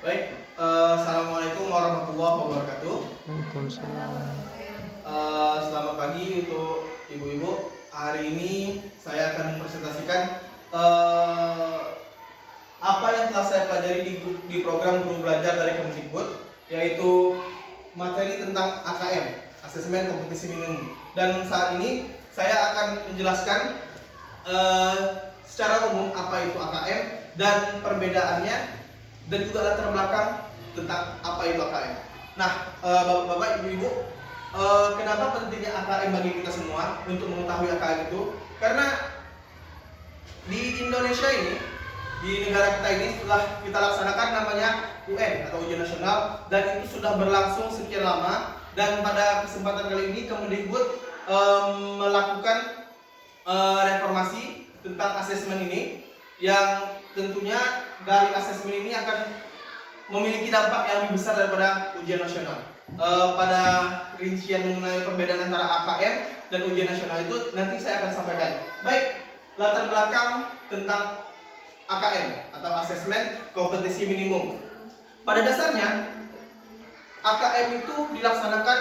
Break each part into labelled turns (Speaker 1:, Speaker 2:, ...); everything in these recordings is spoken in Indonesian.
Speaker 1: Baik, Assalamualaikum warahmatullahi wabarakatuh.
Speaker 2: Waalaikumsalam.
Speaker 1: Selamat pagi untuk ibu-ibu. Hari ini saya akan mempresentasikan apa yang telah saya pelajari di program Guru Belajar dari Kemdikbud, yaitu materi tentang AKM, Asesmen Kompetisi Minimum. Dan saat ini saya akan menjelaskan secara umum apa itu AKM dan perbedaannya, dan juga latar belakang tentang apa itu AKM. Nah, bapak-bapak, ibu-ibu, kenapa pentingnya AKM bagi kita semua untuk mengetahui AKM itu? Karena di Indonesia ini, di negara kita ini, setelah kita laksanakan namanya UN atau Ujian Nasional, dan itu sudah berlangsung sekian lama. Dan pada kesempatan kali ini Kemdikbud melakukan reformasi tentang asesmen ini, yang tentunya dari asesmen ini akan memiliki dampak yang lebih besar daripada ujian nasional. Pada rincian mengenai perbedaan antara AKM dan ujian nasional itu nanti saya akan sampaikan. Baik, latar belakang tentang AKM atau Asesmen Kompetisi Minimum. Pada dasarnya AKM itu dilaksanakan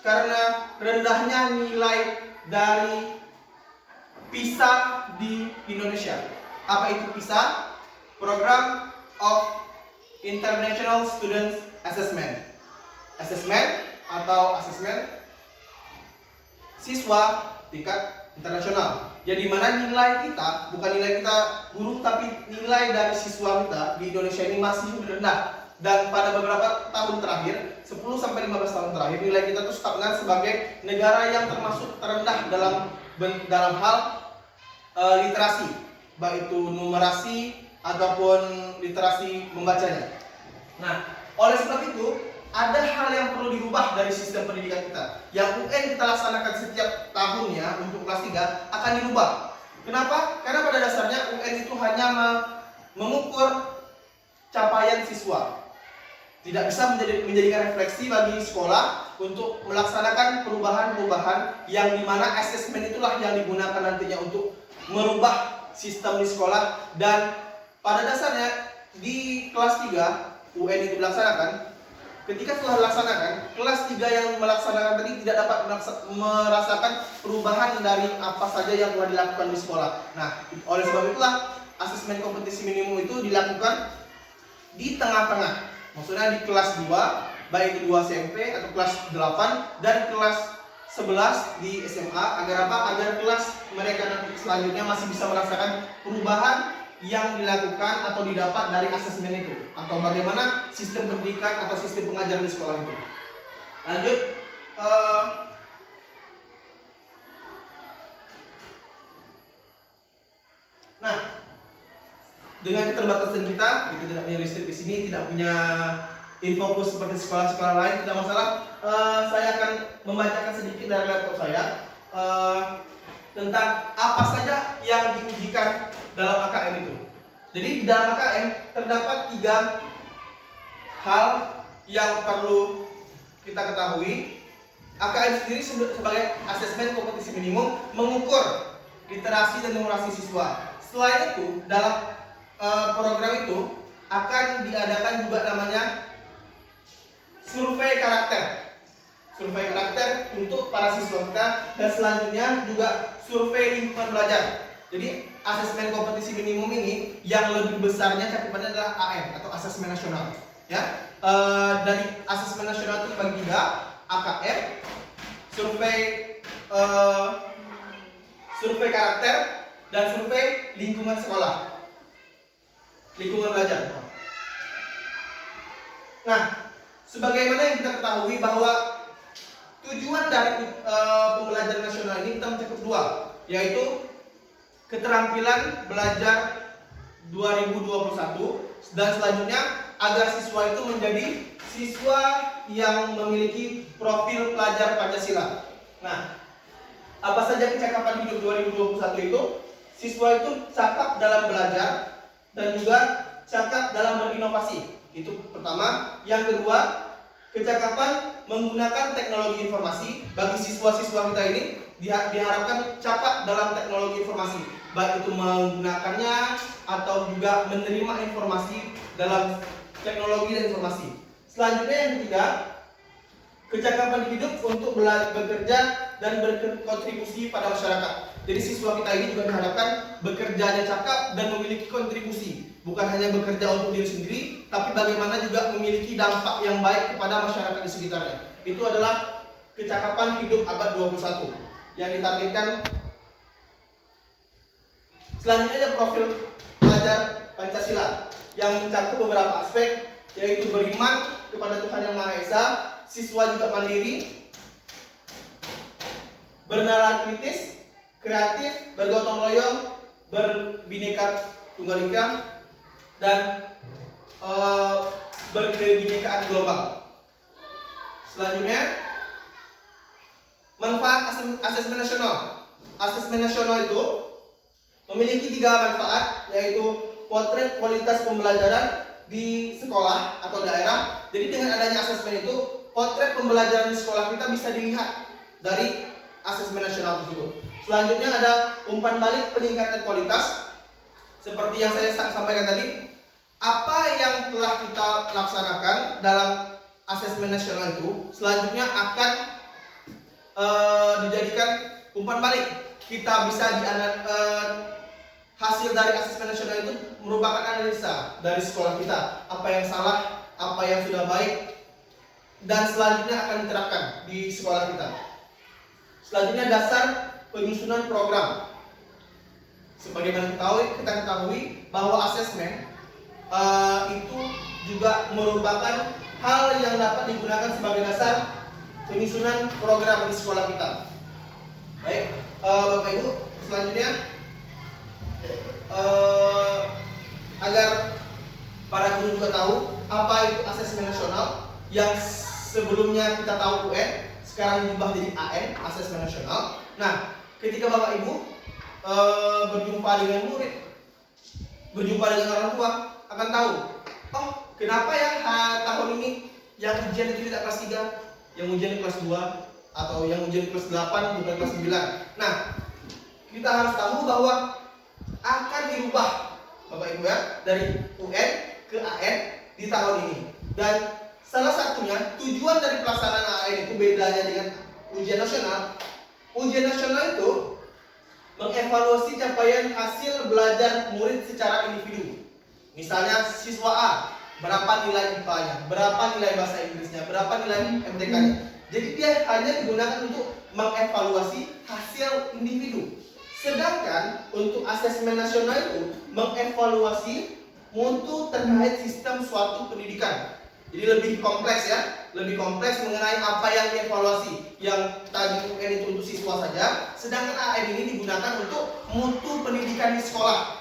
Speaker 1: karena rendahnya nilai dari PISA di Indonesia. Apa itu PISA? Program of International Students Assessment. Asesmen atau asesmen siswa tingkat internasional. Jadi mana nilai kita, bukan nilai kita guru, tapi nilai dari siswa kita di Indonesia ini masih rendah. Dan pada beberapa tahun terakhir, 10-15 tahun terakhir, nilai kita tuh stagnan sebagai negara yang termasuk terendah dalam hal literasi, baik itu numerasi ataupun literasi membacanya. Nah, oleh sebab itu ada hal yang perlu dirubah dari sistem pendidikan kita. Yang UN kita laksanakan setiap tahunnya untuk kelas 3 akan dirubah. Kenapa? Karena pada dasarnya UN itu hanya mengukur capaian siswa. Tidak bisa menjadikan refleksi bagi sekolah untuk melaksanakan perubahan-perubahan yang dimana asesmen itulah yang digunakan nantinya untuk merubah sistem di sekolah. Dan pada dasarnya di kelas 3 UN itu dilaksanakan. Ketika setelah dilaksanakan, kelas 3 yang melaksanakan tadi tidak dapat merasakan perubahan dari apa saja yang telah dilakukan di sekolah. Nah, oleh sebab itulah asesmen kompetisi minimum itu dilakukan di tengah-tengah. Maksudnya di kelas 2, baik itu 2 SMP atau kelas 8 dan kelas 11 di SMA, agar apa? Agar kelas mereka nanti selanjutnya masih bisa merasakan perubahan yang dilakukan atau didapat dari asesmen itu, atau bagaimana sistem pendidikan atau sistem pengajaran di sekolah itu. Lanjut, nah, dengan keterbatasan kita tidak punya listrik di sini, tidak punya infocus seperti sekolah-sekolah lain, tidak masalah. Saya akan membacakan sedikit dari laptop saya tentang apa saja yang diujikan dalam AKM itu. Jadi di dalam AKM terdapat 3 hal yang perlu kita ketahui. AKM sendiri sebagai asesmen kompetisi minimum mengukur literasi dan numerasi siswa. Selain itu, dalam program itu akan diadakan juga namanya survei karakter. Survei karakter untuk para siswa kita, dan selanjutnya juga survei lingkungan belajar. Jadi asesmen kompetisi minimum ini yang lebih besarnya cakupannya adalah AM atau asesmen nasional. Ya, dari asesmen nasional itu dibagi 3, AKM, survei karakter, dan survei lingkungan sekolah, lingkungan belajar. Nah, sebagaimana yang kita ketahui bahwa tujuan dari pembelajaran nasional ini kita mencakup 2, yaitu keterampilan belajar 2021, dan selanjutnya agar siswa itu menjadi siswa yang memiliki profil pelajar Pancasila. Nah, apa saja kecakapan hidup 2021 itu? Siswa itu cakap dalam belajar dan juga cakap dalam berinovasi. Itu pertama. Yang kedua, kecakapan menggunakan teknologi informasi. Bagi siswa-siswa kita ini diharapkan cakap dalam teknologi informasi, baik itu menggunakannya atau juga menerima informasi dalam teknologi dan informasi. Selanjutnya yang ketiga, kecakapan hidup untuk bekerja dan berkontribusi pada masyarakat. Jadi siswa kita ini juga diharapkan bekerjanya cakap dan memiliki kontribusi. Bukan hanya bekerja untuk diri sendiri, tapi bagaimana juga memiliki dampak yang baik kepada masyarakat di sekitarnya. Itu adalah kecakapan hidup abad 21 yang ditargetkan. Selanjutnya ada profil pelajar Pancasila yang mencakup beberapa aspek, yaitu beriman kepada Tuhan Yang Maha Esa, siswa juga mandiri, bernalar kritis, kreatif, bergotong royong, berbineka tunggal ika, dan berkebinekaan global. Selanjutnya, manfaat asesmen nasional. Asesmen nasional itu memiliki 3 manfaat, yaitu potret kualitas pembelajaran di sekolah atau daerah. Jadi dengan adanya asesmen itu, potret pembelajaran di sekolah kita bisa dilihat dari asesmen nasional tersebut. Selanjutnya ada umpan balik peningkatan kualitas. Seperti yang saya sampaikan tadi, apa yang telah kita laksanakan dalam asesmen nasional itu selanjutnya akan dijadikan umpan balik. Kita bisa hasil dari asesmen nasional itu merupakan analisa dari sekolah kita, apa yang salah, apa yang sudah baik, dan selanjutnya akan diterapkan di sekolah kita. Selanjutnya dasar penyusunan program. Sebagaimana kita ketahui bahwa asesmen itu juga merupakan hal yang dapat digunakan sebagai dasar penyusunan program di sekolah kita. Baik, Bapak Ibu, selanjutnya agar para guru juga tahu apa itu asesmen nasional yang sebelumnya kita tahu UN, sekarang diubah jadi AN, asesmen nasional. Nah, ketika Bapak Ibu berjumpa dengan murid, berjumpa dengan orang tua, akan tahu, oh kenapa ya tahun ini yang ujian itu tidak kelas 3, yang ujian di kelas 2, atau yang ujian di kelas 8 bukan kelas 9. Nah, kita harus tahu bahwa akan dirubah Bapak Ibu ya, dari UN ke AN di tahun ini. Dan salah satunya tujuan dari pelaksanaan AN itu bedanya dengan ujian nasional. Ujian nasional itu mengevaluasi capaian hasil belajar murid secara individu. Misalnya siswa A, berapa nilai IPA-nya, berapa nilai bahasa Inggrisnya, berapa nilai MTK-nya. Jadi dia hanya digunakan untuk mengevaluasi hasil individu. Sedangkan untuk asesmen nasional itu mengevaluasi mutu terkait sistem suatu pendidikan. Jadi lebih kompleks ya, lebih kompleks mengenai apa yang dievaluasi. Yang tadi UN itu untuk siswa saja, sedangkan AN ini digunakan untuk mutu pendidikan di sekolah.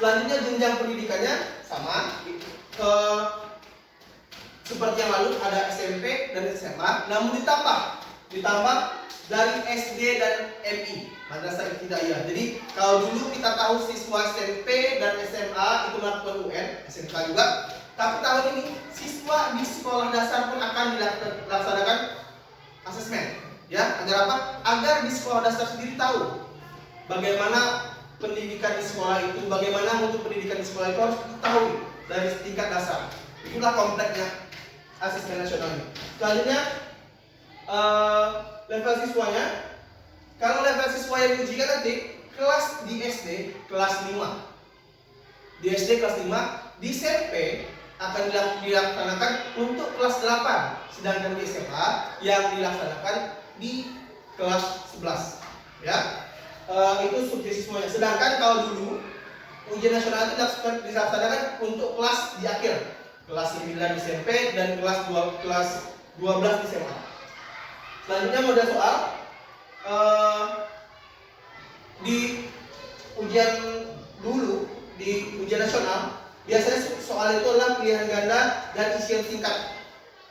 Speaker 1: Selanjutnya jenjang pendidikannya sama, seperti yang lalu ada SMP dan SMA, namun ditambah dari SD dan MI, Madrasah Ibtidaiyah. Jadi kalau dulu kita tahu siswa SMP dan SMA itu melakukan UN, SMK juga, tapi tahun ini siswa di sekolah dasar pun akan dilaksanakan asesmen, ya, agar apa? Agar di sekolah dasar sendiri tahu bagaimana pendidikan di sekolah itu, bagaimana mutu pendidikan di sekolah itu harus diketahui dari tingkat dasar. Itulah konteksnya asesmen nasional ini. Selanjutnya level siswanya. Kalau level siswa yang diujikan nanti kelas di SD kelas 5. Di SD kelas 5, di SMP akan dilaksanakan untuk kelas 8, sedangkan di SMA yang dilaksanakan di kelas 11. Ya. Itu subjek siswanya. Sedangkan kalau dulu ujian nasional itu dilaksanakan untuk kelas di akhir, kelas 9 di SMP dan kelas 12 di SMA. Selanjutnya model soal di ujian dulu, di ujian nasional biasanya soal itu adalah pilihan ganda dan isian singkat.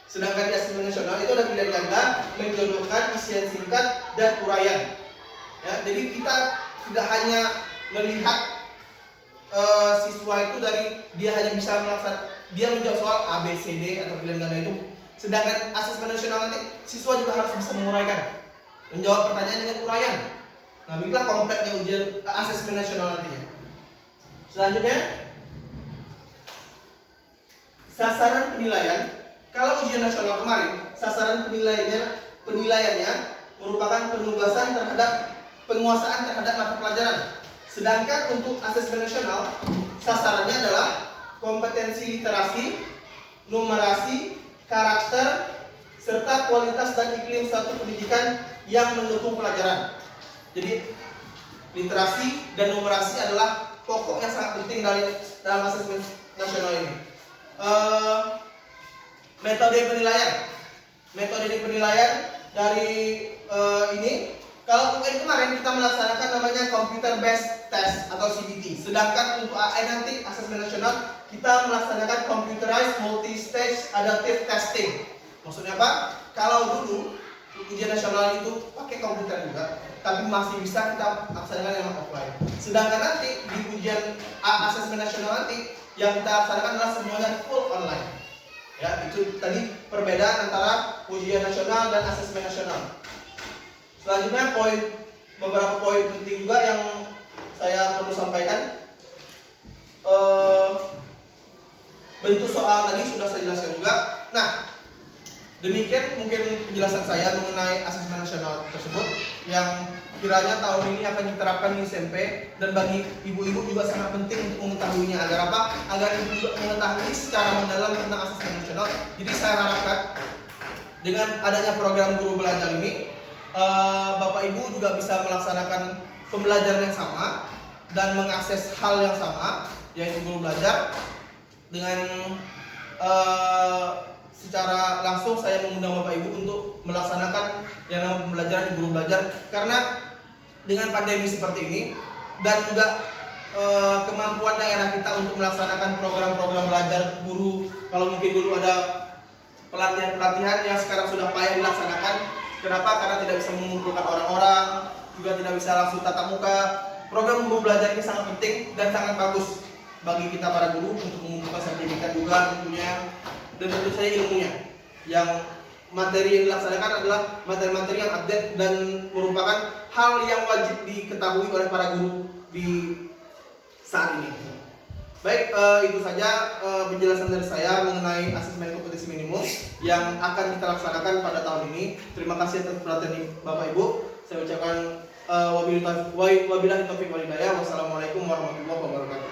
Speaker 1: Sedangkan di asesmen nasional itu ada pilihan ganda, menjodohkan isian singkat dan uraian. Ya, jadi kita tidak hanya melihat siswa itu dari dia hanya bisa dia menjawab soal A, B, C, D atau pilihan ganda itu. Sedangkan asesmen nasional nanti siswa juga harus bisa menguraikan, menjawab pertanyaan dengan uraian. Nah, begitulah kompleksnya ujian asesmen nasional nantinya. Selanjutnya sasaran penilaian, kalau ujian nasional kemarin, sasaran penilaiannya merupakan penugasan terhadap penguasaan terhadap mata pelajaran. Sedangkan untuk asesmen nasional, sasarannya adalah kompetensi literasi, numerasi, karakter, serta kualitas dan iklim suatu pendidikan yang mendukung pelajaran. Jadi literasi dan numerasi adalah pokok yang sangat penting dalam asesmen nasional ini. Metode penilaian dari ini, kalau UN kemarin kita melaksanakan namanya computer based test atau CBT. Sedangkan untuk AE nanti asesmen nasional kita melaksanakan computerized multi stage adaptive testing. Maksudnya apa? Kalau dulu ujian nasional itu pakai komputer juga, tapi masih bisa kita laksanakan yang offline. Sedangkan nanti di ujian asesmen nasional nanti yang kita laksanakan adalah semuanya full online. Ya, itu tadi perbedaan antara ujian nasional dan asesmen nasional. Selanjutnya beberapa poin penting juga yang saya perlu sampaikan. Bentuk soal tadi sudah saya jelaskan juga. Nah, demikian mungkin penjelasan saya mengenai asesmen nasional tersebut yang kiranya tahun ini akan diterapkan di SMP, dan bagi ibu-ibu juga sangat penting untuk mengetahuinya. Agar apa? Agar ibu juga mengetahui secara mendalam tentang asesmen nasional. Jadi saya harapkan dengan adanya program guru belajar ini, Bapak Ibu juga bisa melaksanakan pembelajaran yang sama dan mengakses hal yang sama, yaitu guru belajar. Dengan secara langsung saya mengundang Bapak Ibu untuk melaksanakan yang namanya pembelajaran di guru belajar, karena dengan pandemi seperti ini dan juga kemampuan daerah kita untuk melaksanakan program-program belajar guru, kalau mungkin dulu ada pelatihan-pelatihan yang sekarang sudah payah dilaksanakan. Kenapa? Karena tidak bisa mengumpulkan orang-orang, juga tidak bisa langsung tatap muka. Program guru belajar ini sangat penting dan sangat bagus bagi kita para guru untuk mengumpulkan sertifikat juga tentunya, dan tentu saja ilmunya. Yang materi yang dilaksanakan adalah materi-materi yang update dan merupakan hal yang wajib diketahui oleh para guru di saat ini. Baik, itu saja penjelasan dari saya mengenai asesmen kompetensi minimum yang akan kita laksanakan pada tahun ini. Terima kasih atas perhatian Bapak Ibu. Saya ucapkan wabillahi taufiq wal hidayah. Wassalamualaikum warahmatullahi wabarakatuh.